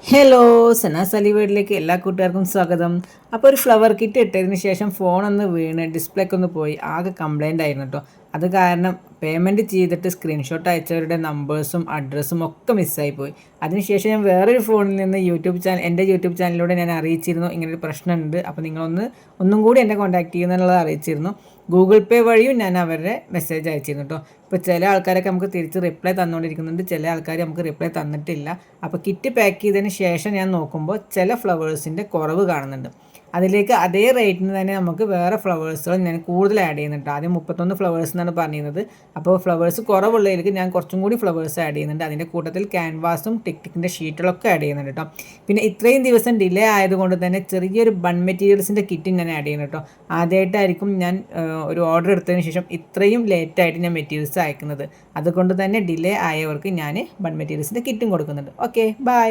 Hello, Sana's Ali വീട്ടിലേക്ക് എല്ലാ കൂട്ടുകാർക്കും സ്വാഗതം. അപ്പോൾ ഒരു ഫ്ലവർ കിറ്റ് ഇട്ടതിന് ശേഷം ഫോണൊന്ന് വീണ് ഡിസ്പ്ലേക്ക് ഒന്ന് പോയി ആകെ കംപ്ലൈൻ്റ് ആയിരുന്നു കേട്ടോ. അത് കാരണം പേയ്മെൻറ്റ് ചെയ്തിട്ട് സ്ക്രീൻഷോട്ട് അയച്ചവരുടെ നമ്പേഴ്സും അഡ്രസ്സും ഒക്കെ മിസ്സായി പോയി. അതിനുശേഷം ഞാൻ വേറൊരു ഫോണിൽ നിന്ന് എൻ്റെ യൂട്യൂബ് ചാനലിലൂടെ ഞാൻ അറിയിച്ചിരുന്നു ഇങ്ങനൊരു പ്രശ്നമുണ്ട്, അപ്പോൾ ഒന്നും കൂടി എന്നെ കോൺടാക്ട് ചെയ്യുമെന്നുള്ളത് അറിയിച്ചിരുന്നു. ഗൂഗിൾ പേ വഴിയും ഞാൻ അവരുടെ മെസ്സേജ് അയച്ചിരുന്നു കേട്ടോ. ഇപ്പോൾ ചില ആൾക്കാരൊക്കെ നമുക്ക് തിരിച്ച് റിപ്ലൈ തന്നുകൊണ്ടിരിക്കുന്നുണ്ട്, ചില ആൾക്കാർ നമുക്ക് റിപ്ലൈ തന്നിട്ടില്ല. അപ്പോൾ കിറ്റ് പാക്ക് ചെയ്തതിന് ശേഷം ഞാൻ നോക്കുമ്പോൾ ചില ഫ്ലവേഴ്സിൻ്റെ കുറവ് കാണുന്നുണ്ട്. അതിലേക്ക് അതേ റേറ്റിന് തന്നെ നമുക്ക് വേറെ ഫ്ലവേഴ്സുകൾ ഞാൻ കൂടുതൽ ആഡ് ചെയ്യുന്നുണ്ട്. ആദ്യം 31 ഫ്ലവേഴ്സ് എന്നാണ് പറഞ്ഞിരുന്നത്. അപ്പോൾ ഫ്ലവേഴ്സ് കുറവുള്ളതിലേക്ക് ഞാൻ കുറച്ചും കൂടി ഫ്ലവേഴ്സ് ആഡ് ചെയ്യുന്നുണ്ട്. അതിൻ്റെ കൂട്ടത്തിൽ ക്യാൻവാസും ടിക്കിൻ്റെ ഷീറ്റുകളൊക്കെ ആഡ് ചെയ്യുന്നുണ്ട് കേട്ടോ. പിന്നെ ഇത്രയും ദിവസം ഡിലേ ആയതുകൊണ്ട് തന്നെ ചെറിയൊരു ബൺ മെറ്റീരിയൽസിൻ്റെ കിറ്റും ഞാൻ ആഡ് ചെയ്യുന്നു കേട്ടോ. ആദ്യമായിട്ടായിരിക്കും ഞാൻ ഒരു ഓർഡർ എടുത്തതിന് ശേഷം ഇത്രയും ലേറ്റായിട്ട് ഞാൻ മെറ്റീരിയൽസ് അയക്കുന്നത്. അതുകൊണ്ട് തന്നെ ഡിലേ ആയവർക്ക് ഞാൻ ബൺ മെറ്റീരിയൽസിൻ്റെ കിറ്റും കൊടുക്കുന്നുണ്ട്. Okay, by.